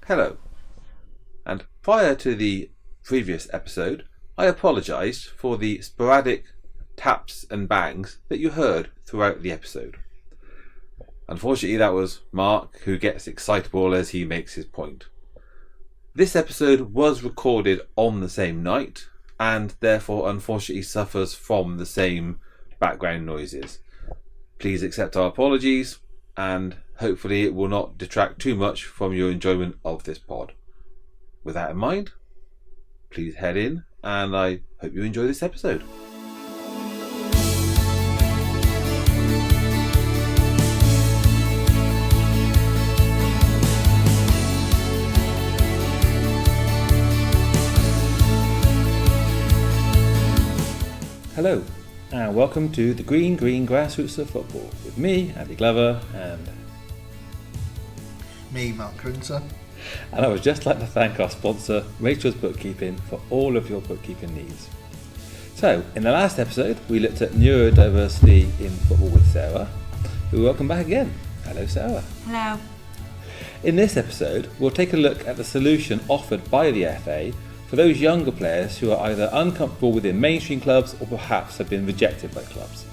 Hello, and prior to the previous episode, I apologised for the sporadic taps and bangs that you heard throughout the episode. Unfortunately, that was Mark, who gets excitable as he makes his point. This episode was recorded on the same night, and therefore unfortunately suffers from the same background noises. Please accept our apologies, and hopefully it will not detract too much from your enjoyment of this pod. With that in mind, please head in, and I hope you enjoy this episode. Hello, and welcome to the Green Grassroots of Football with me, Andy Glover, and me, Mark Crinter. And I would just like to thank our sponsor, Rachel's Bookkeeping, for all of your bookkeeping needs. So, in the last episode, we looked at neurodiversity in football with Sarah, who welcome back again. Hello, Sarah. Hello. In this episode, we'll take a look at the solution offered by the FA for those younger players who are either uncomfortable within mainstream clubs or perhaps have been rejected by clubs.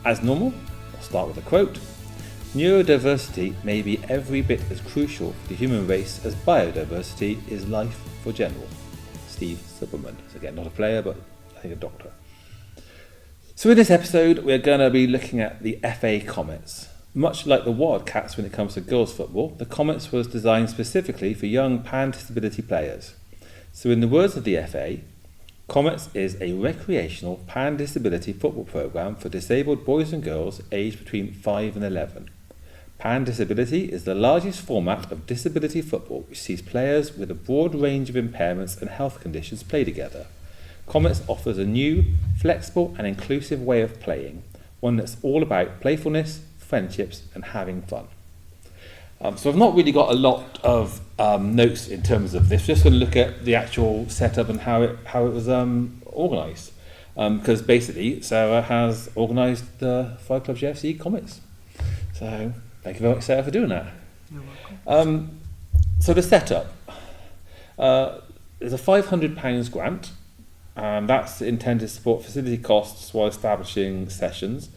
As normal, I'll start with a quote. Neurodiversity may be every bit as crucial for the human race as biodiversity is life for general. Steve Suppleman. So again, not a player, but I think a doctor. So in this episode, we're going to be looking at the FA Comets. Much like the Wildcats when it comes to girls football, the Comets was designed specifically for young pan-disability players. So in the words of the FA, Comets is a recreational pan-disability football programme for disabled boys and girls aged between 5 and 11. Pan-disability is the largest format of disability football which sees players with a broad range of impairments and health conditions play together. Comets offers a new, flexible and inclusive way of playing, one that's all about playfulness, friendships and having fun. So I've not really got a lot of notes in terms of this. Just going to look at the actual setup and how it was organised. Because basically Sarah has organised the 5 Clubs UFC Comets. So thank you very much, Sarah, for doing that. You're welcome. So the setup. There's a £500 grant. That's intended to support facility costs while establishing sessions.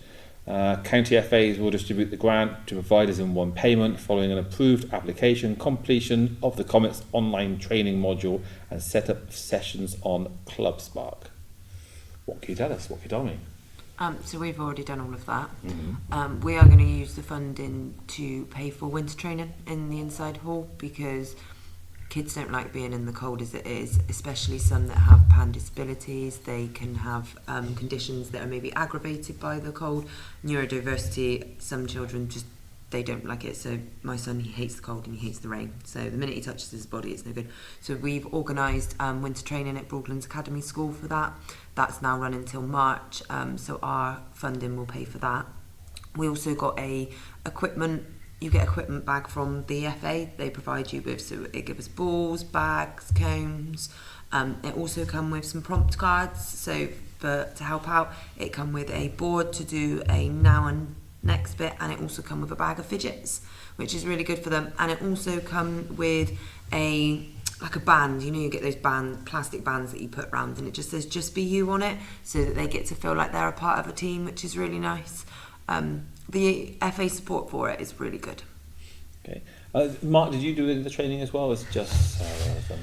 County FAs will distribute the grant to providers in one payment following an approved application, completion of the Comets online training module and setup of sessions on ClubSpark. What can you tell us? What can you tell me? So we've already done all of that. Mm-hmm. We are going to use the funding to pay for winter training in the inside hall because kids don't like being in the cold as it is, especially some that have pan disabilities. They can have conditions that are maybe aggravated by the cold. Neurodiversity, some children just, they don't like it. So my son, he hates the cold and he hates the rain. So the minute he touches his body, it's no good. So we've organised winter training at Broadlands Academy School for that. That's now running until March. So our funding will pay for that. We also got you get equipment bag from the FA. They provide you with, so it gives us balls, bags, cones. It also come with some prompt cards. So to help out, it come with a board to do a now and next bit, and it also come with a bag of fidgets, which is really good for them. And it also come with a band. You get those plastic bands that you put around, and it just says "Just Be You" on it, so that they get to feel like they're a part of a team, which is really nice. The FA support for it is really good. Okay, Mark, did you do the training as well? Or is it just Sarah has done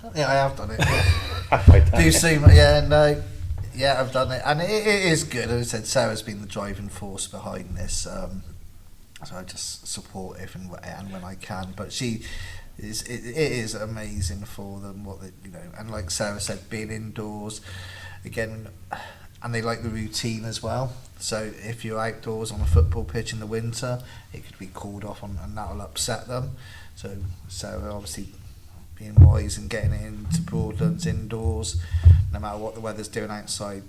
that? Yeah, I have done it. Have Do you see? Yeah, I've done it, and it is good. As I said, Sarah's been the driving force behind this, so I just support if and when I can. But it is amazing for them what they, and like Sarah said, being indoors again. And they like the routine as well. So if you're outdoors on a football pitch in the winter, it could be called off and that'll upset them. So obviously being wise and getting it into Broadlands indoors, no matter what the weather's doing outside,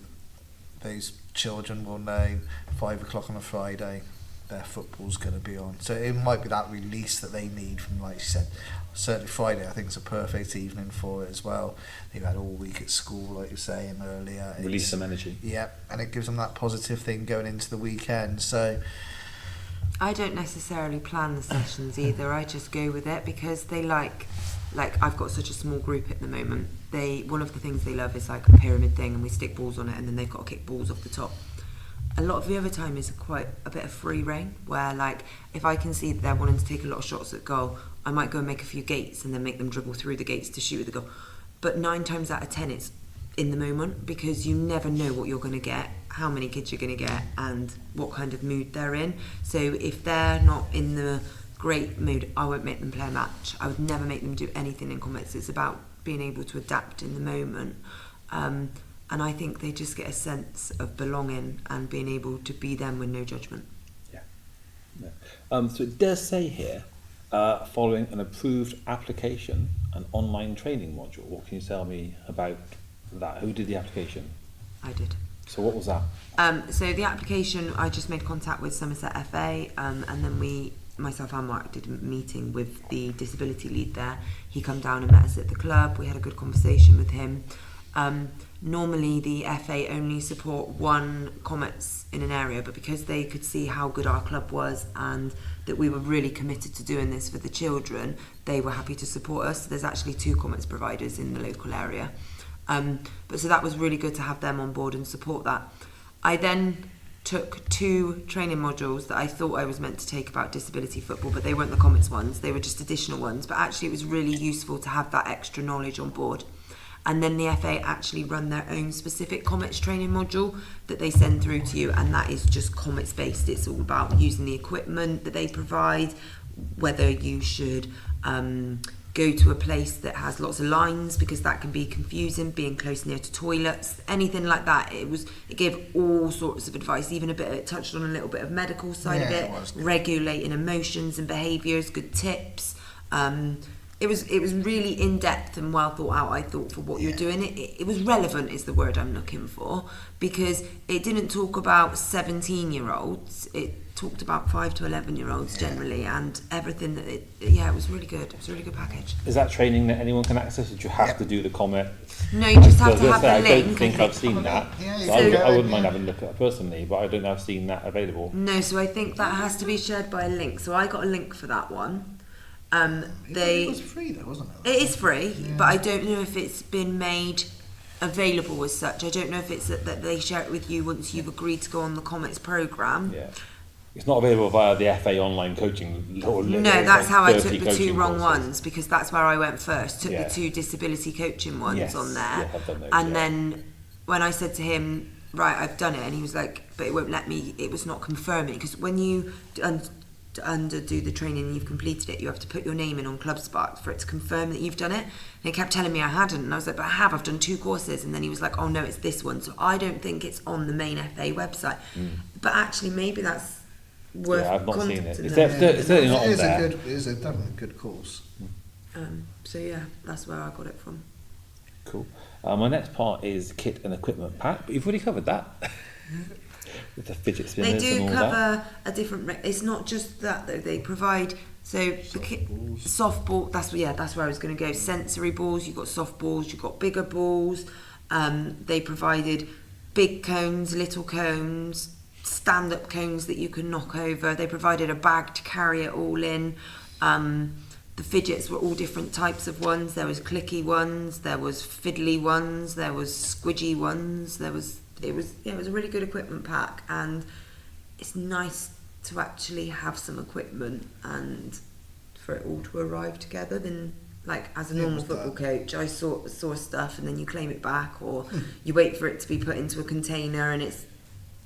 those children will know 5 o'clock on a Friday their football's going to be on. So it might be that release that they need from, like you said, certainly Friday I think is a perfect evening for it as well. They've had all week at school, like you were saying earlier. Release some energy. Yeah, and it gives them that positive thing going into the weekend. So I don't necessarily plan the sessions either. I just go with it because they like I've got such a small group at the moment. One of the things they love is like a pyramid thing, and we stick balls on it, and then they've got to kick balls off the top. A lot of the other time is quite a bit of free reign, where like if I can see that they're wanting to take a lot of shots at goal, I might go and make a few gates and then make them dribble through the gates to shoot at the goal. But 9 times out of 10 it's in the moment, because you never know what you're going to get, how many kids you're going to get, and what kind of mood they're in. So if they're not in the great mood, I won't make them play a match. I would never make them do anything in Comets. It's about being able to adapt in the moment. And I think they just get a sense of belonging and being able to be them with no judgment. Yeah. So it does say here, following an approved application, an online training module. What can you tell me about that? Who did the application? I did. So what was that? So the application, I just made contact with Somerset FA, and then myself and Mark did a meeting with the disability lead there. He come down and met us at the club. We had a good conversation with him. Normally the FA only support one Comets in an area, but because they could see how good our club was and that we were really committed to doing this for the children, they were happy to support us. There's actually 2 Comets providers in the local area. But so that was really good to have them on board and support that. I then took 2 training modules that I thought I was meant to take about disability football, but they weren't the Comets ones, they were just additional ones. But actually it was really useful to have that extra knowledge on board. And then the FA actually run their own specific Comets training module that they send through to you, and that is just Comets based. It's all about using the equipment that they provide, whether you should go to a place that has lots of lines, because that can be confusing, being close near to toilets, anything like that. It gave all sorts of advice, even it touched on a little bit of medical side of it, regulating emotions and behaviours, good tips. It was really in depth and well thought out, I thought, for what you're doing. It was relevant is the word I'm looking for, because it didn't talk about 17-year-olds. It talked about 5 to 11-year-olds generally, and everything that it was really good. It was a really good package. Is that training that anyone can access, or do you have to do the Comet? No, you just have to have the link. I don't think I've seen that. So I wouldn't mind having a look at it personally, but I don't know if I've seen that available. No, so I think that has to be shared by a link. So I got a link for that one. It was free though, wasn't it? It is free, but I don't know if it's been made available as such. I don't know if it's that they share it with you once you've agreed to go on the Comets programme. Yeah. It's not available via the FA online coaching. No, that's how I took the 2 wrong ones, because that's where I went first. Took the 2 disability coaching ones on there. Yeah, I've done those, and then when I said to him, right, I've done it, and he was like, but it won't let me, it was not confirming, because when you do the training and you've completed it, you have to put your name in on ClubSpark for it to confirm that you've done it. And he kept telling me I hadn't, and I was like, but I have, I've done 2 courses. And then he was like, oh no, it's this one. So I don't think it's on the main FA website. But actually maybe that's worth I've not seen it. It's certainly not on there. It is definitely a good course. So yeah, that's where I got it from. Cool. My next part is kit and equipment pack, but you've already covered that. With the fidget spinners. They do and all cover that. a different. It's not just that though. They provide softball. That's where I was going to go. Sensory balls. You've got soft balls. You've got bigger balls. They provided big cones, little cones, stand-up cones that you can knock over. They provided a bag to carry it all in. The fidgets were all different types of ones. There was clicky ones. There was fiddly ones. There was squidgy ones. It was a really good equipment pack, and it's nice to actually have some equipment and for it all to arrive together. Than like as a normal football coach, I saw stuff and then you claim it back, or you wait for it to be put into a container and it's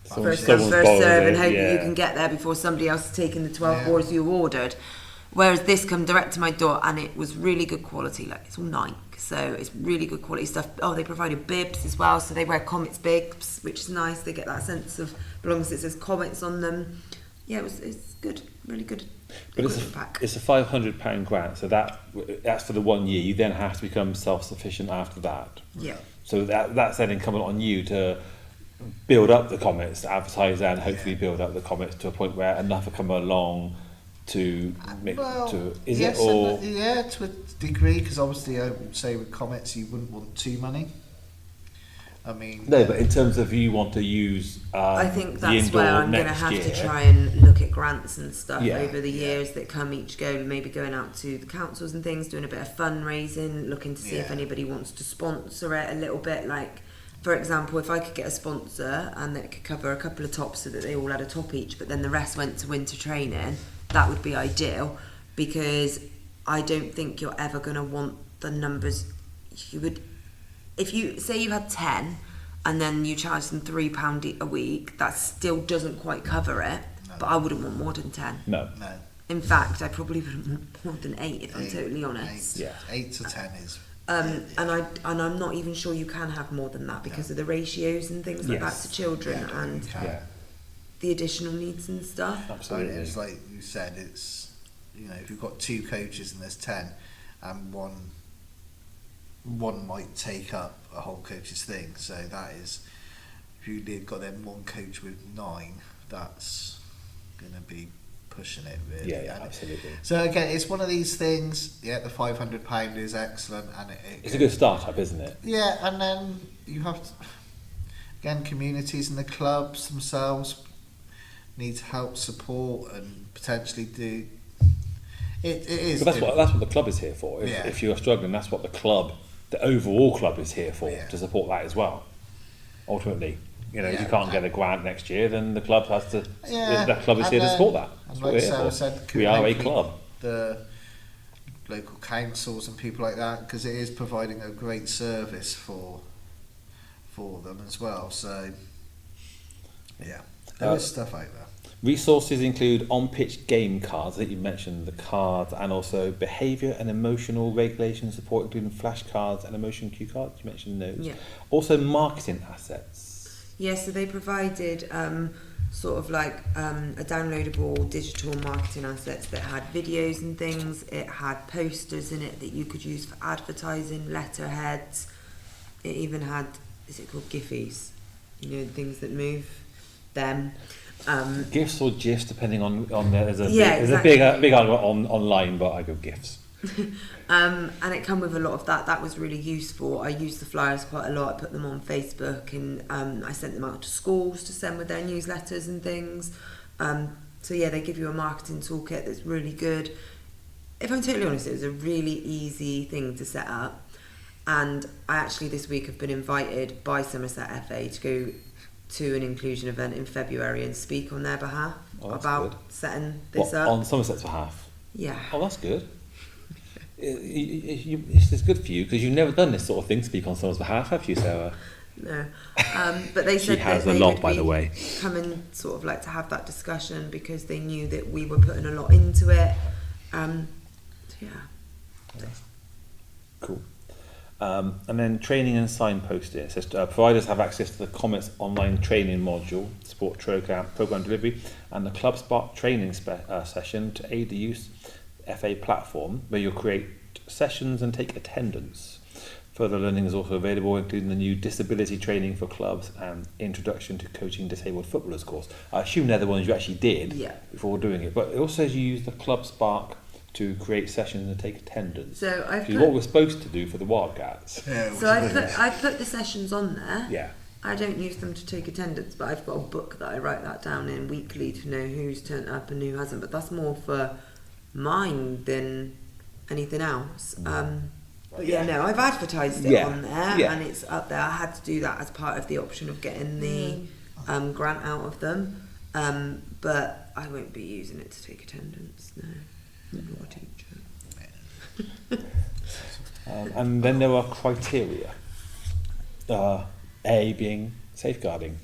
first come first serve and hope that you can get there before somebody else has taken the 12 balls you ordered. Whereas this come direct to my door, and it was really good quality. Like, it's all Nike, so it's really good quality stuff. Oh, they provided bibs as well, so they wear Comets bibs, which is nice. They get that sense of belonging. It says Comets on them. Yeah, it's good, really good. But it's a £500 grant, so that's for the 1 year. You then have to become self-sufficient after that. Yeah. So that's then incumbent on you to build up the Comets, to advertise and hopefully build up the Comets to a point where enough have come along to make to to a degree, because obviously I would say with Comets you wouldn't want too many, I mean, No, but in terms of you want to use I think the that's indoor where I'm going to next have year. to try and look at grants and stuff Yeah. over the years that come each go, maybe going out to the councils and things, doing a bit of fundraising, looking to see if anybody wants to sponsor it a little bit. Like, for example, if I could get a sponsor and that could cover a couple of tops so that they all had a top each, but then the rest went to winter training, that would be ideal, because I don't think you're ever going to want the numbers. You would, if you say you had 10 and then you charge them £3 a week, that still doesn't quite cover it. No. But I wouldn't want more than 10. No. In fact, I probably wouldn't want more than 8 if I'm totally honest. 8 to 10 is. And I'm not even sure you can have more than that because of the ratios and things like that to children and the additional needs and stuff. Absolutely. It's like you said, it's, you know, if you've got 2 coaches and there's 10, and one might take up a whole coach's thing. So that is, if you've got then one coach with 9, that's going to be pushing it really. Yeah, absolutely. So again, it's one of these things. Yeah, the £500 is excellent, and it's a good start-up, isn't it? Yeah, and then you have to, again, communities and the clubs themselves need to help support and potentially do. It is. But that's what the club is here for. If you're struggling, that's what the overall club is here for, to support that as well. Ultimately, you know, if you can't get a grant next year, then the club has to. The club is here to support that. That's what we're here for. Said, we are a club. The local councils and people like that, because it is providing a great service for them as well. So there is stuff out there. Resources include on-pitch game cards, that you mentioned the cards, and also behaviour and emotional regulation support, including flashcards and emotion cue cards. You mentioned those. Yeah. Also marketing assets. Yeah, so they provided sort of like a downloadable digital marketing assets that had videos and things. It had posters in it that you could use for advertising, letterheads. It even had, is it called Giphies? You know, things that move them. GIFs or GIFs, depending on there's a exactly. big argument online, but I go GIFs. And it come with a lot of that. That was really useful. I used the flyers quite a lot. I put them on Facebook, and I sent them out to schools to send with their newsletters and things. So yeah, they give you a marketing toolkit that's really good. If I'm totally honest, it was a really easy thing to set up. And I actually this week have been invited by Somerset FA to go to an inclusion event in February and speak on their behalf about setting this up. On Somerset's behalf? Yeah. Oh, that's good. It's good for you, because you've never done this sort of thing, speak on someone's behalf, have you, Sarah? No. But they said she has that a they lot, would by the way. coming sort of like to have that discussion because they knew that we were putting a lot into it. So yeah. Cool. And then training and signposting. It says providers have access to the Comets online training module, support program delivery, and the Club Spark training session to aid the use FA platform, where you'll create sessions and take attendance. Further learning is also available, including the new disability training for clubs and introduction to coaching disabled footballers course. I assume they're the ones you actually did before doing it, but it also says you use the Club Spark to create sessions and take attendance. So what we're supposed to do for the Wildcats. So I put the sessions on there. Yeah. I don't use them to take attendance, but I've got a book that I write that down in weekly to know who's turned up and who hasn't. But that's more for mine than anything else. But yeah, no, I've advertised it on there and it's up there. I had to do that as part of the option of getting the grant out of them. But I won't be using it to take attendance, no. I'm not a teacher. And then there are criteria. A being safeguarding.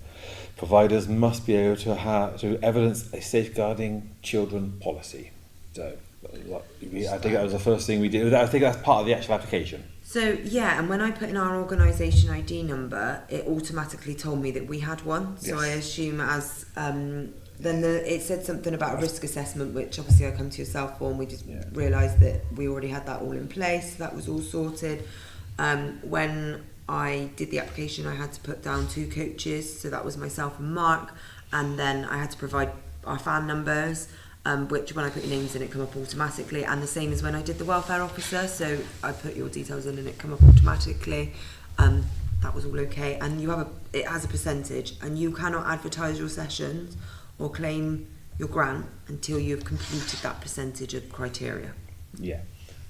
Providers must be able to evidence a safeguarding children policy. So I think that was the first thing we did. I think that's part of the actual application. So yeah, and when I put in our organisation ID number, it automatically told me that we had one. So I assume as then it said something about a risk assessment, which obviously I come to yourself for, and we just realised that we already had that all in place. So that was all sorted. When I did the application, I had to put down 2 coaches, so that was myself and Mark, and then I had to provide our fan numbers, which when I put your names in, it come up automatically, and the same as when I did the welfare officer, so I put your details in and it come up automatically. that was all okay. And it has a percentage, and you cannot advertise your sessions or claim your grant until you've completed that percentage of criteria. Yeah,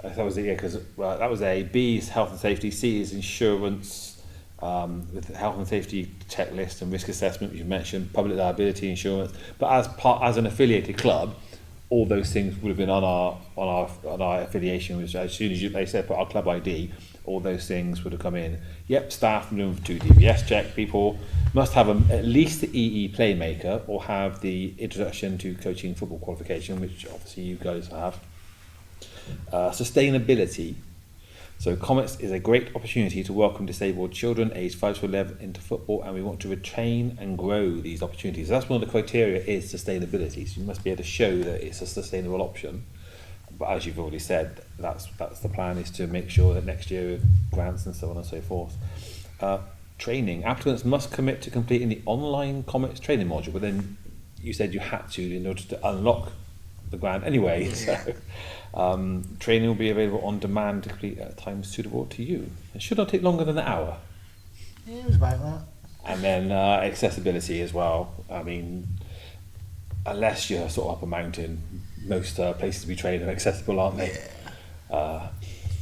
that was it. Yeah, because that was A. B is health and safety. C is insurance, with the health and safety checklist and risk assessment, which you mentioned, public liability insurance. But as an affiliated club, all those things would have been on our affiliation. Which as soon as they said put our club ID, all those things would have come in. Yep, staff room to DBS check. People must have at least the EE Playmaker or have the Introduction to Coaching Football qualification, which obviously you guys have. Sustainability. So Comets is a great opportunity to welcome disabled children aged 5 to 11 into football, and we want to retain and grow these opportunities. So that's one of the criteria is sustainability. So you must be able to show that it's a sustainable option. But as you've already said, that's the plan, is to make sure that next year with grants and so on and so forth. Training. Applicants must commit to completing the online Comets training module, but then you said you had to in order to unlock the grant anyway. Yeah. So training will be available on demand to complete at a time suitable to you. It should not take longer than an hour. Yeah, it was about that. And then accessibility as well. I mean, unless you're sort of up a mountain, most places we train are accessible, aren't they?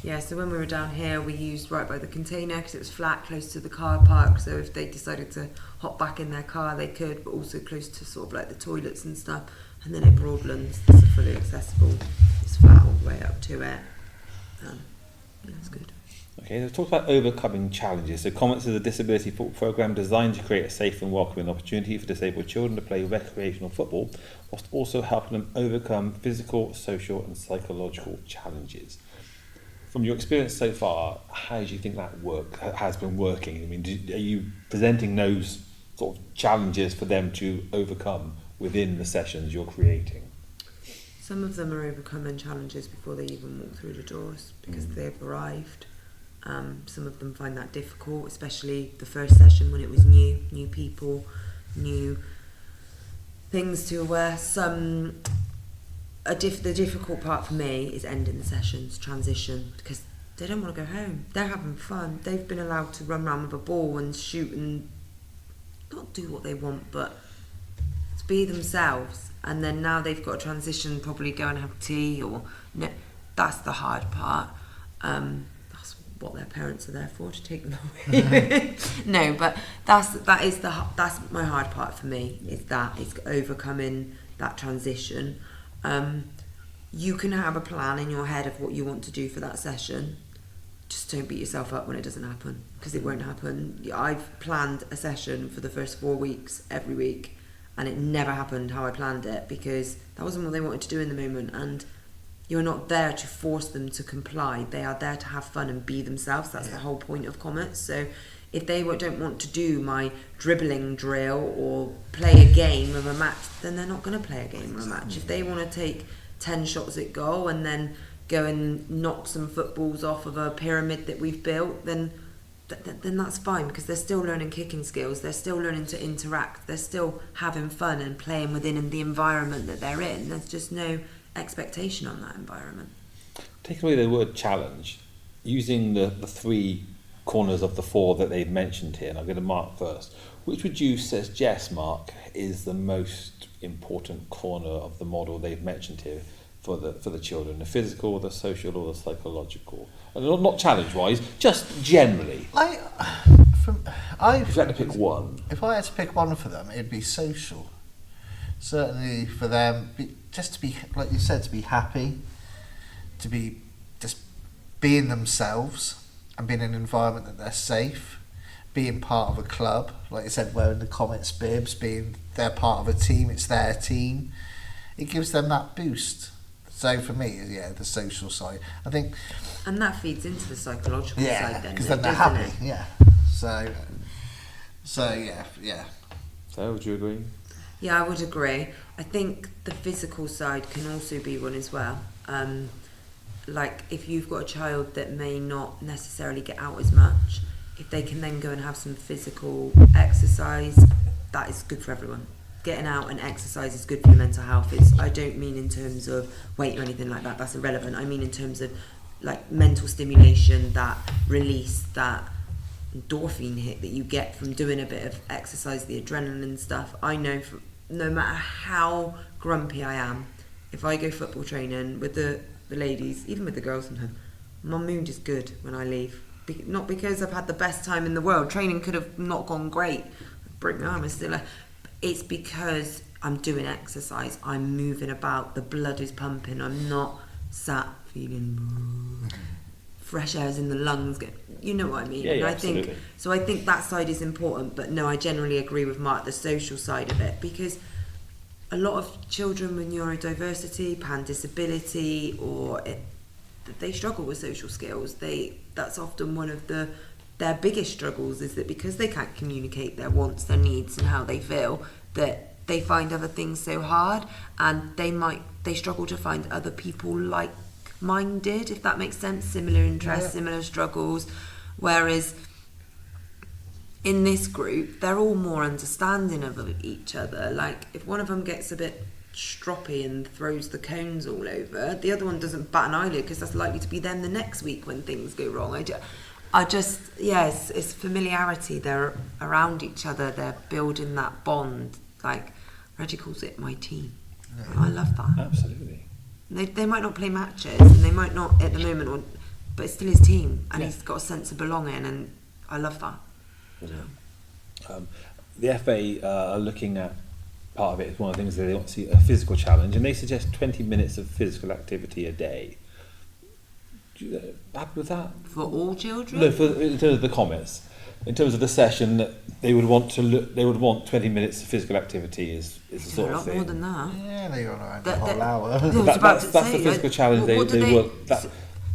Yeah, so when we were down here, we used right by the container because it was flat, close to the car park. So if they decided to hop back in their car, they could, but also close to sort of like the toilets and stuff. And then at Broadlands, it's fully accessible. It's flat all the way up to it. Yeah, it's good. Okay, let's talk about overcoming challenges. So Comets is a disability football programme designed to create a safe and welcoming opportunity for disabled children to play recreational football, whilst also helping them overcome physical, social and psychological challenges. From your experience so far, how do you think that has been working? I mean, are you presenting those sort of challenges for them to overcome within the sessions you're creating? Some of them are overcoming challenges before they even walk through the doors because they've arrived. Some of them find that difficult, especially the first session when it was new people, new things to aware. The difficult part for me is ending the sessions, transition, because they don't want to go home. They're having fun. They've been allowed to run around with a ball and shoot and not do what they want, but to be themselves. And then now they've got to transition, probably go and have tea or no. That's the hard part. That's what their parents are there for, to take them away. No, but that's my hard part for me. Is overcoming that transition. You can have a plan in your head of what you want to do for that session. Just don't beat yourself up when it doesn't happen, because it won't happen. I've planned a session for the first 4 weeks every week, and it never happened how I planned it, because that wasn't what they wanted to do in the moment. And you're not there to force them to comply. They are there to have fun and be themselves. That's the whole point of Comets. So if they don't want to do my dribbling drill or play a game of a match, then they're not going to play a game or a match. If they want to take 10 shots at goal and then go and knock some footballs off of a pyramid that we've built, then that's fine, because they're still learning kicking skills. They're still learning to interact. They're still having fun and playing within the environment that they're in. There's just no expectation on that environment. Taking away the word challenge, using the 3 corners of the 4 that they've mentioned here, and I'm going to Mark first. Which would you suggest, Mark, is the most important corner of the model they've mentioned here for the children? The physical, the social, or the psychological? And not challenge-wise, just generally. If you had to pick one. If I had to pick one for them, it'd be social. Certainly for them, just to be, like you said, to be happy, to be just being themselves and being in an environment that they're safe, being part of a club, like you said, wearing the Comets bibs, being they're part of a team, it's their team. It gives them that boost. So for me, yeah, the social side, I think. And that feeds into the psychological side then. Because then they're happy, yeah. So yeah. So would you agree? Yeah, I would agree. I think the physical side can also be one as well. Like if you've got a child that may not necessarily get out as much, if they can then go and have some physical exercise, that is good for everyone. Getting out and exercise is good for your mental health. I don't mean in terms of weight or anything like that, that's irrelevant. I mean in terms of like mental stimulation, that release, that endorphin hit that you get from doing a bit of exercise, the adrenaline stuff. I know no matter how grumpy I am, if I go football training with the ladies, even with the girls sometimes, my mood is good when I leave. Not because I've had the best time in the world. Training could have not gone great. Break my arm, it's because I'm doing exercise. I'm moving about. The blood is pumping. I'm not sat feeling fresh air's in the lungs. You know what I mean? Yeah, and I absolutely. I think that side is important. But no, I generally agree with Mark, the social side of it, because a lot of children with neurodiversity, pan disability, they struggle with social skills. That's often one of their biggest struggles, is that because they can't communicate their wants, their needs, and how they feel, that they find other things so hard, and they struggle to find other people like-minded, if that makes sense, similar interests, similar struggles. Whereas in this group, they're all more understanding of each other. Like, if one of them gets a bit stroppy and throws the cones all over, the other one doesn't bat an eyelid, because that's likely to be them the next week when things go wrong. It's familiarity. They're around each other. They're building that bond. Like Reggie calls it my team. Yeah. I love that. Absolutely. They might not play matches, and they might not at the moment, but it's still his team, and he's got a sense of belonging, and I love that. Yeah. The FA are looking at, part of it is one of the things that they want to see, a physical challenge, and they suggest 20 minutes of physical activity a day. Happy with that? For all children? No, in terms of the Comets. In terms of the session, they would want 20 minutes of physical activity is the sort of thing. A lot more than that. Yeah, they're on around the whole hour. That's the physical challenge they work.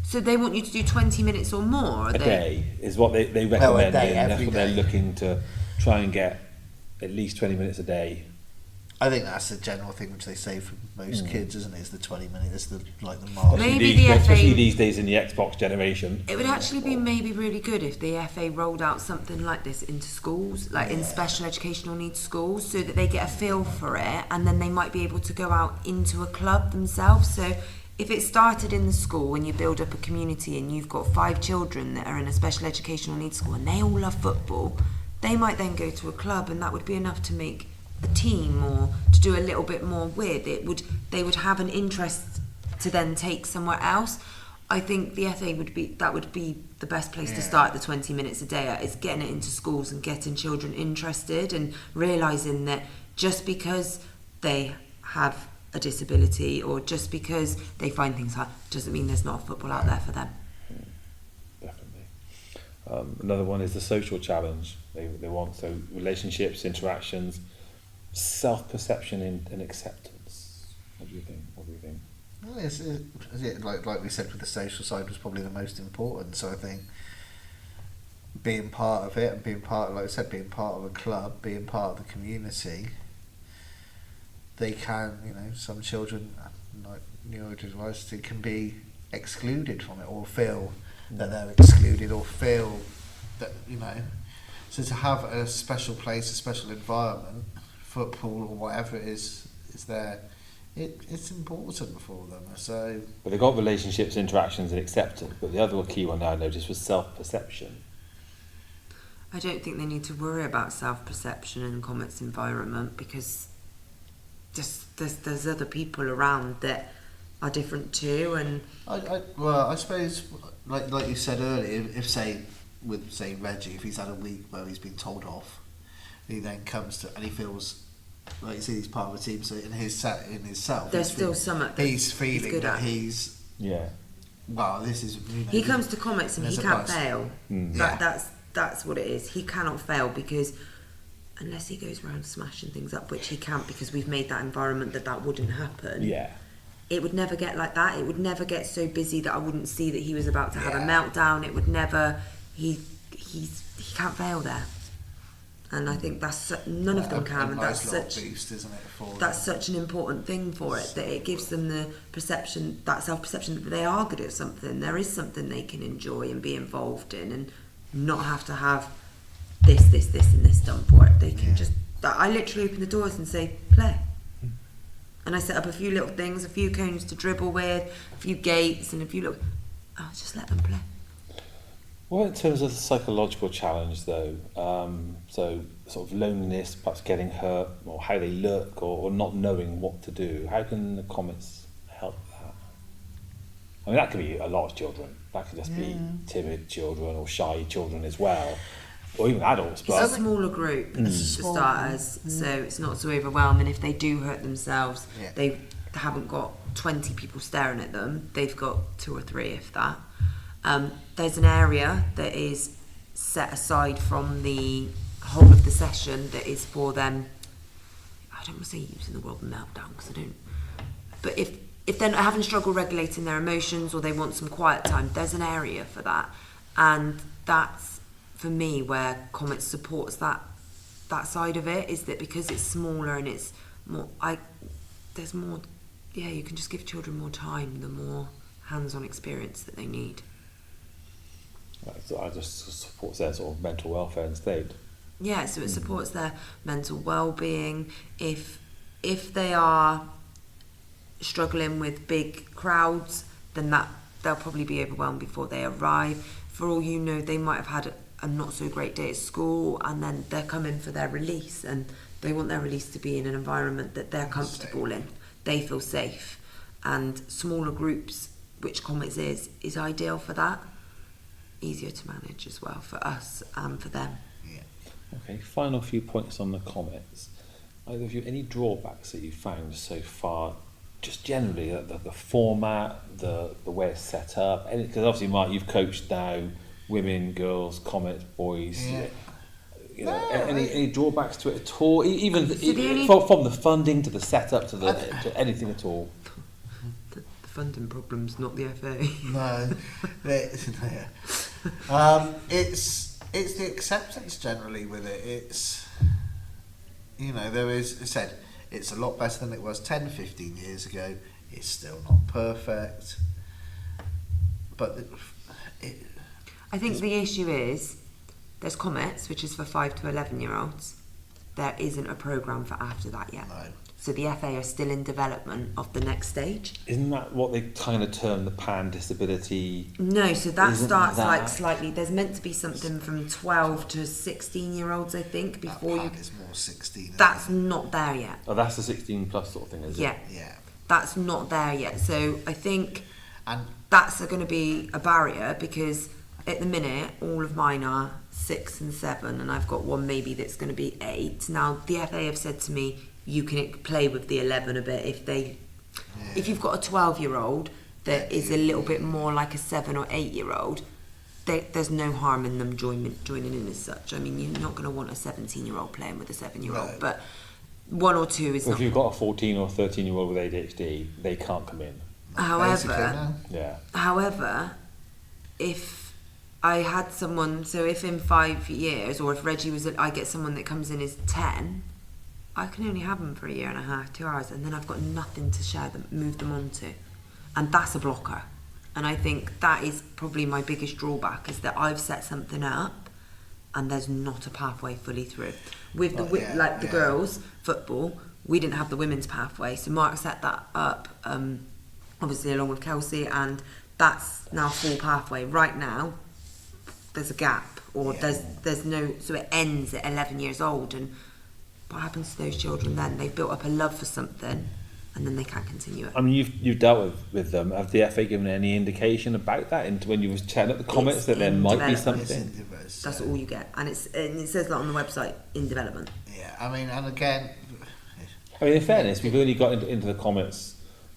So they want you to do 20 minutes or more? A day is what they recommend. That's what they're day. looking to try and get, at least 20 minutes a day. I think that's the general thing which they say for most kids, isn't it? It's the 20 minutes, the mark. Especially these days in the Xbox generation. It would actually be maybe really good if the FA rolled out something like this into schools, like in special educational needs schools, so that they get a feel for it, and then they might be able to go out into a club themselves. So if it started in the school and you build up a community and you've got 5 children that are in a special educational needs school and they all love football, they might then go to a club, and that would be enough to make a team, or to do a little bit more with it. They would have an interest to then take somewhere else. I think the FA would be the best place to start the 20 minutes a day at, is getting it into schools and getting children interested, and realising that just because they have a disability or just because they find things hard doesn't mean there's not football out there for them. Definitely. Another one is the social challenge. They want relationships, interactions, self-perception and acceptance. What do you think? Well, like we said, with the social side was probably the most important. So I think being part of it and being part of a club, being part of the community, they can, some children like neurodiversity can be excluded from it, or feel that they're excluded, or feel that, so to have a special place, a special environment, football or whatever it is there, it's important for them. So, but they got relationships, interactions, and acceptance. But the other key one I noticed was self-perception. I don't think they need to worry about self-perception in Comets environment, because there's other people around that are different too. And I suppose, like you said earlier, if say Reggie, if he's had a week where he's been told off, he then comes to, and he feels like, you see, he's part of a team, so in himself, there's still something he's feeling that he's this is, he comes to Comets and he can't fail. That's what it is. He cannot fail, because unless he goes around smashing things up, which he can't, because we've made that environment that wouldn't happen. It would never get like that. It would never get so busy that I wouldn't see that he was about to have a meltdown. It would never. He can't fail there. And I think that's none of them can, and that's such boost, isn't it, that's such an important thing for it, that it gives them the perception, that self-perception, that they are good at something. There is something they can enjoy and be involved in, and not have to have this and this done for it. They can just. I literally open the doors and say, play. And I set up a few little things, a few cones to dribble with, a few gates, and a few little. Just let them play. What in terms of the psychological challenge, though? So sort of loneliness, perhaps getting hurt, or how they look, or not knowing what to do. How can the Comets help that? I mean, that could be a lot of children. That could just be timid children or shy children as well, or even adults. But it's a smaller group for starters, so it's not so overwhelming. If they do hurt themselves, they haven't got 20 people staring at them. They've got 2 or 3, if that. There's an area that is set aside from the whole of the session that is for them. I don't want to say using the word meltdown because I don't. But if they're not having struggle regulating their emotions or they want some quiet time, there's an area for that, and that's for me where Comets supports that side of it. Is that because it's smaller and it's more. There's more. Yeah, you can just give children more time, the more hands-on experience that they need. So I just supports their sort of mental welfare and state. Yeah, so it supports their mental well-being. If they are struggling with big crowds, then they'll probably be overwhelmed before they arrive. For all you know, they might have had a not so great day at school, and then they're coming for their release, and they want their release to be in an environment that they're comfortable in. They feel safe, and smaller groups, which Comets is ideal for that. Easier to manage as well for us and for them. Yeah. Okay, final few points on the Comets. Either of you, any drawbacks that you found so far? Just generally, the format, the way it's set up. Because obviously, Mark, you've coached now women, girls, Comets, boys. Yeah. You know, any drawbacks to it at all? Even So from the funding to the setup to anything at all. The funding problem's not the FA. No, it's the acceptance generally with it. It's, you know, there is, I said, it's a lot better than it was 10, 15 years ago. It's still not perfect, but I think the issue is there's Comets, which is for 5 to 11-year-olds. There isn't a programme for after that yet. No. So the FA are still in development of the next stage. Isn't that what they kind of term the pan disability? No, so that Isn't starts that- like slightly. There's meant to be something from 12 to 16-year-olds, I think, before you. It's more 16. That's not there yet. Oh, that's the 16 plus sort of thing, is Yeah, it? Yeah. that's not there yet. So I think And that's going to be a barrier because at the minute all of mine are 6 and 7, and I've got one maybe that's going to be 8. Now the FA have said to me, you can play with the 11 a bit if you've got a 12-year-old that is a little bit more like a 7 or 8-year-old. There's no harm in them joining in as such. I mean, you're not going to want a 17-year-old playing with a 7-year-old, No. but 1 or 2 is Well, not. if you've got a 14 or 13-year-old with ADHD, they can't come in. basically, no. Yeah. However, if I had someone, so if in 5 years, or if Reggie I get someone that comes in as 10, I can only have them for a year and a half, 2 hours, and then I've got nothing to move them onto, and that's a blocker. And I think that is probably my biggest drawback, is that I've set something up, and there's not a pathway fully through. With the girls football, we didn't have the women's pathway, so Mark set that up, obviously along with Kelsey, and that's now full pathway. Right now, there's a gap, or there's no, so it ends at 11 years old, and what happens to those children then? They've built up a love for something, and then they can't continue it. I mean, you've dealt with them. Have the FA given any indication about that into when you was chatting at the Comets It's that there in might be development. something? That's all you get, and it says that on the website, in development. Yeah, I mean, and again, I mean, in fairness, we've only got into the Comets.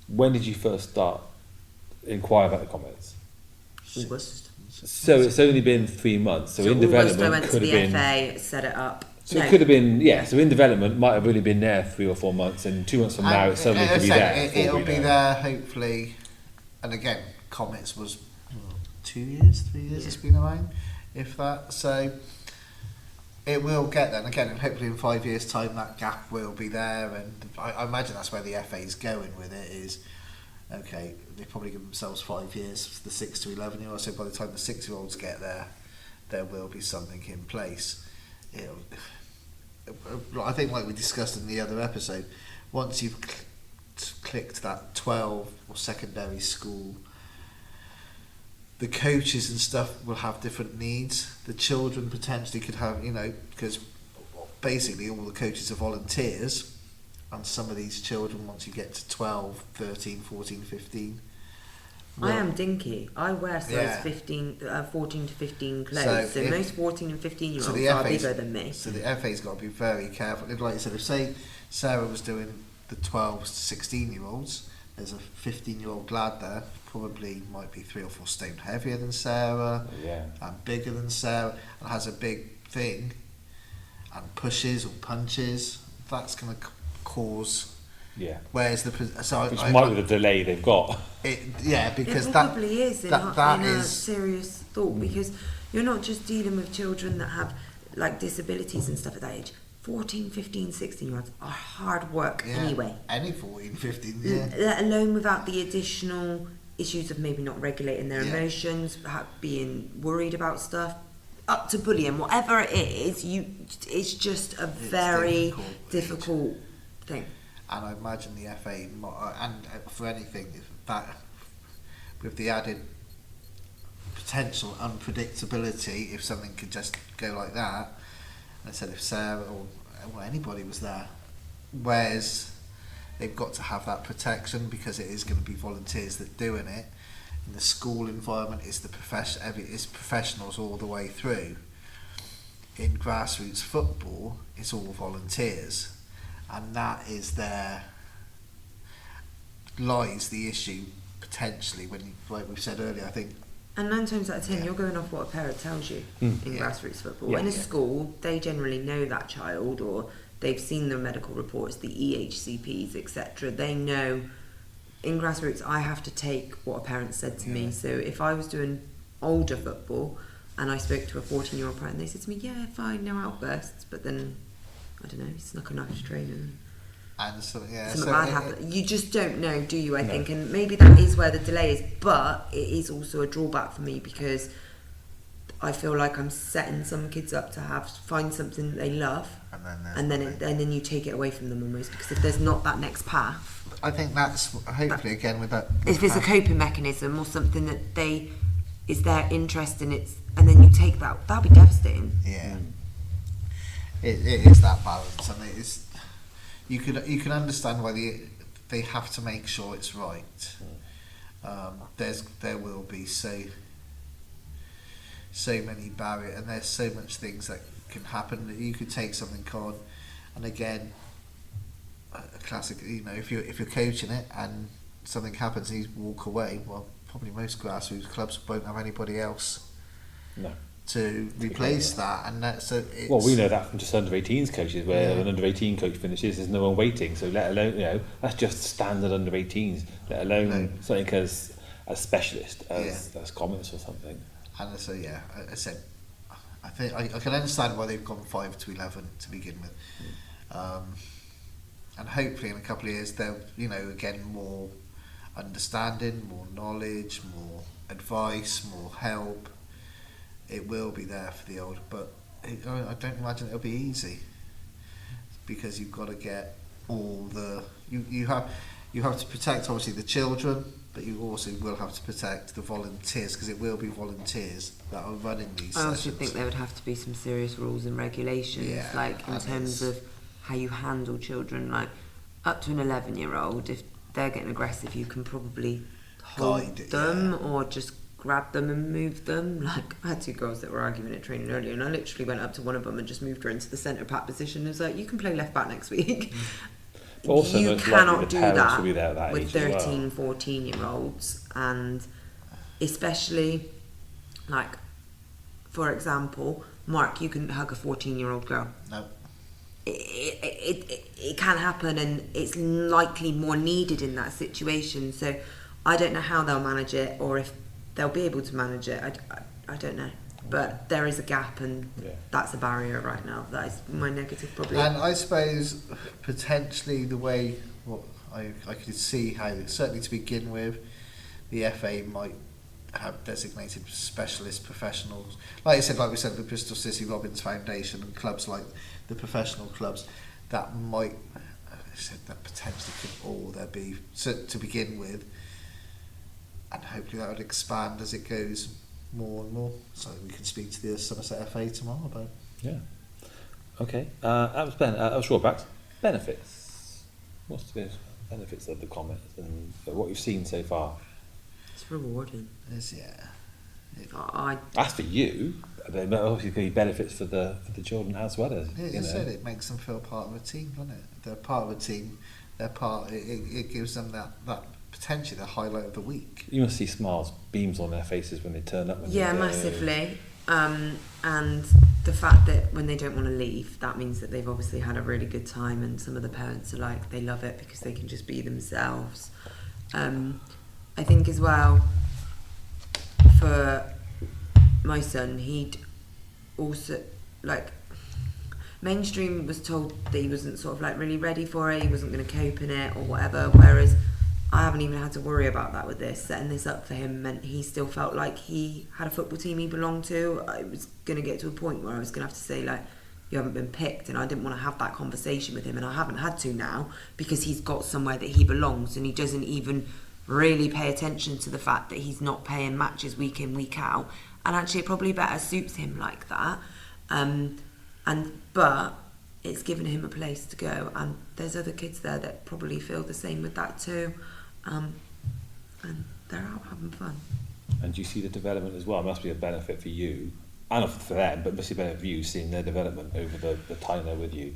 When did you first start inquire about the Comets? August. So it's only been 3 months. So in August, development I went to could the have been. FA, set it up. So it could have been, so in development might have only been there 3 or 4 months, and 2 months from now it suddenly could be there. It'll be there, hopefully. And again, Comets was 2 years, 3 years it's been around, if that. So it will get there. And again, and hopefully in 5 years' time that gap will be there. And I imagine that's where the FA's going with it is, okay, they probably give themselves 5 years for the 6 to 11-year-olds. So by the time the 6-year-olds get there, there will be something in place. I think, like we discussed in the other episode, once you've clicked that 12 or secondary school the coaches and stuff will have different needs. The children potentially could have, because basically all the coaches are volunteers, and some of these children, once you get to 12, 13, 14, 15... I am dinky. I wear size 14 to 15 clothes. So most 14 and 15-year-olds are bigger than me. So the FA's got to be very careful. Like you said, if say Sarah was doing the 12 to 16-year-olds, there's a 15-year-old lad there, probably might be 3 or 4 stone heavier than Sarah, and bigger than Sarah, and has a big thing, and pushes or punches. That's going to cause... Yeah. Whereas which might be the delay they've got. Because it probably is in a is serious thought, because you're not just dealing with children that have like disabilities and stuff at that age. 14, 15, 16-year-olds are hard work anyway. Any 14, 15, let alone without the additional issues of maybe not regulating their emotions, being worried about stuff, up to bullying, whatever it is. It's just a very difficult thing. And I imagine the FA, and for anything, that with the added potential unpredictability, if something could just go like that, and I said if Sarah or anybody was there, whereas they've got to have that protection because it is going to be volunteers that are doing it. In the school environment, it's it's professionals all the way through. In grassroots football, it's all volunteers. And that is lies the issue potentially when, like we've said earlier, I think. And 9 times out of 10, you're going off what a parent tells you in grassroots football. In a school, they generally know that child, or they've seen the medical reports, the EHCPs, etc. They know. In grassroots, I have to take what a parent said to me. So if I was doing older football and I spoke to a 14-year-old parent, they said to me, "Yeah, fine, no outbursts," but then, I don't know, he snuck a knife to training. And something bad happened. You just don't know, do you? I think, and maybe that is where the delay is. But it is also a drawback for me because I feel like I'm setting some kids up to find something that they love, and then you take it away from them almost, because if there's not that next path. I think that's hopefully again with that. If it's a coping mechanism or something that is their interest in it, and then you take that'll be devastating. Yeah. It is that balance, and it is. You can understand why they have to make sure it's right. There will be so many barriers, and there's so much things that can happen that you could take something on, and again, a classic. If you're coaching it and something happens and you walk away, well, probably most grassroots clubs won't have anybody else. No. To replace that, and we know that from just under-18s coaches, where an under-18 coach finishes, there's no one waiting. So let alone that's just standard under-18s. Let alone something as specialist as Comets or something. And so I said, I think I can understand why they've gone 5 to 11 to begin with, and hopefully in a couple of years they'll again more understanding, more knowledge, more advice, more help. It will be there for the old, but I don't imagine it'll be easy, because you've got to get all the you have to protect obviously the children, but you also will have to protect the volunteers, because it will be volunteers that are running these sessions. I also think there would have to be some serious rules and regulations, like in terms of how you handle children, like up to an 11-year-old. If they're getting aggressive, you can probably hold them or just grab them and move them. Like, I had 2 girls that were arguing at training earlier, and I literally went up to one of them and just moved her into the centre back position and was like, "You can play left back next week." Also, you cannot do that that with 13, 14-year-olds, and especially, like, for example, Mark, you can hug a 14-year-old girl. No. It can happen, and it's likely more needed in that situation. So I don't know how they'll manage it, or if they'll be able to manage it. I don't know, but there is a gap, and that's a barrier right now. That is my negative probably. And I suppose potentially the way I could see how, certainly to begin with, the FA might have designated specialist professionals, like we said, the Bristol City Robbins Foundation and clubs like the professional clubs, that might, I said that potentially could all there be to begin with. and hopefully that would expand as it goes more and more. So we can speak to the Somerset FA tomorrow about it. Yeah. Okay. That was Ben. That was drawbacks. Benefits. What's the benefits of the Comets and what you've seen so far? It's rewarding. That's for you. But obviously, going to be benefits for the children as well as you said it makes them feel part of a team, doesn't it? They're part of a team. They're part. It gives them that potentially the highlight of the week. You must see smiles, beams on their faces when they turn up. Massively. And the fact that when they don't want to leave, that means that they've obviously had a really good time, and some of the parents are like, they love it because they can just be themselves. I think as well, for my son, he'd also, like, mainstream was told that he wasn't sort of like really ready for it, he wasn't going to cope in it or whatever, whereas I haven't even had to worry about that with this. Setting this up for him meant he still felt like he had a football team he belonged to. I was going to get to a point where I was going to have to say, like, you haven't been picked, and I didn't want to have that conversation with him, and I haven't had to now because he's got somewhere that he belongs, and he doesn't even really pay attention to the fact that he's not paying matches week in, week out, and actually it probably better suits him like that. But it's given him a place to go, and there's other kids there that probably feel the same with that too, and they're out having fun. And do you see the development as well? It must be a benefit for you, and for them, but it must be a benefit for you seeing their development over the time they're with you,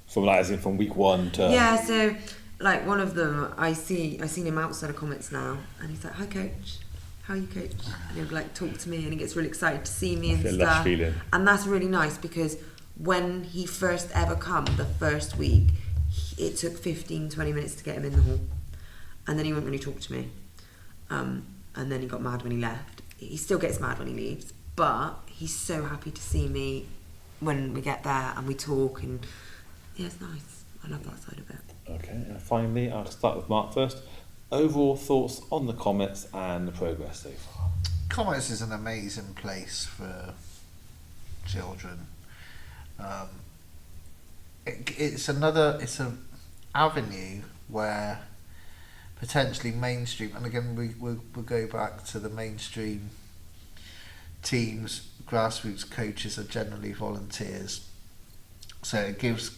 from week one to... Yeah, so like one of them, I seen him outside of Comets now, and he's like, "Hi coach, how are you, coach?" And he'll like talk to me, and he gets really excited to see me and feel stuff. lush feeling. And that's really nice because when he first ever come, the first week, it took 15-20 minutes to get him in the hall, and then he wouldn't really talk to me, and then he got mad when he left. He still gets mad when he leaves, but he's so happy to see me when we get there and we talk, and yeah, it's nice. I love that side of it. Okay, and finally, I'll start with Mark first. Overall thoughts on the Comets and the progress so far? Comets is an amazing place for children. It's an avenue where potentially mainstream, and again we'll go back to the mainstream teams, grassroots coaches are generally volunteers, so it gives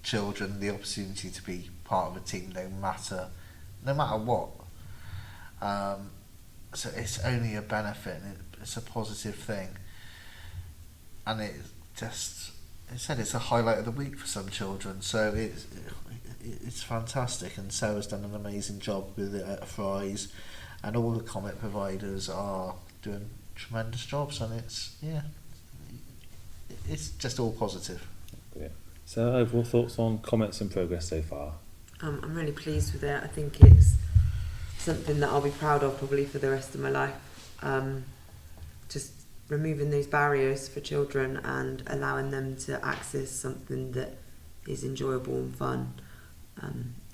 children the opportunity to be part of a team no matter what. So it's only a benefit, and it's a positive thing, and it's a highlight of the week for some children, so it's fantastic, and Sarah's done an amazing job with it at Fry's, and all the Comet providers are doing tremendous jobs, and it's just all positive. Yeah. So overall thoughts on Comets and progress so far? I'm really pleased with it. I think it's something that I'll be proud of probably for the rest of my life. Just removing those barriers for children and allowing them to access something that is enjoyable and fun.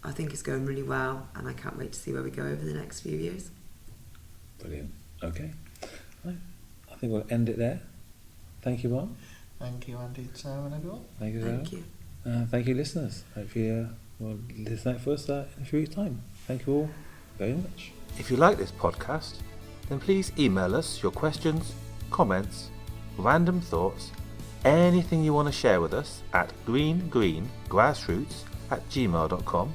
I think it's going really well, and I can't wait to see where we go over the next few years. Brilliant. Okay. Right. I think we'll end it there. Thank you, Mark. Thank you, Andy, Sarah, and everyone. Thank you, Sarah. Thank you. Thank you, listeners. Hopefully we'll listen out for us in a few weeks' time. Thank you all very much. If you like this podcast, then please email us your questions, comments, random thoughts, anything you want to share with us at greengrassroots@gmail.com.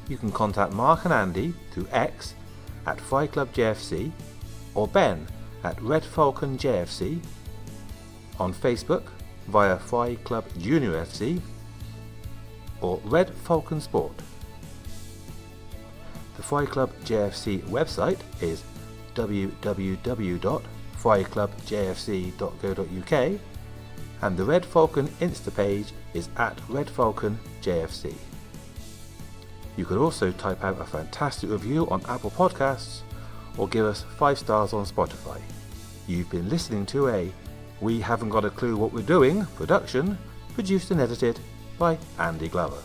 You can contact Mark and Andy through X at Fry Club JFC or Ben at Red Falcon JFC, on Facebook via Fry Club Junior FC or Red Falcon Sport. The Fry Club JFC website is www.fryclubjfc.co.uk, and the Red Falcon Insta page is at Red Falcon JFC. You could also type out a fantastic review on Apple Podcasts or give us 5 stars on Spotify. You've been listening to a We Haven't Got a Clue What We're Doing production, produced and edited by Andy Glover.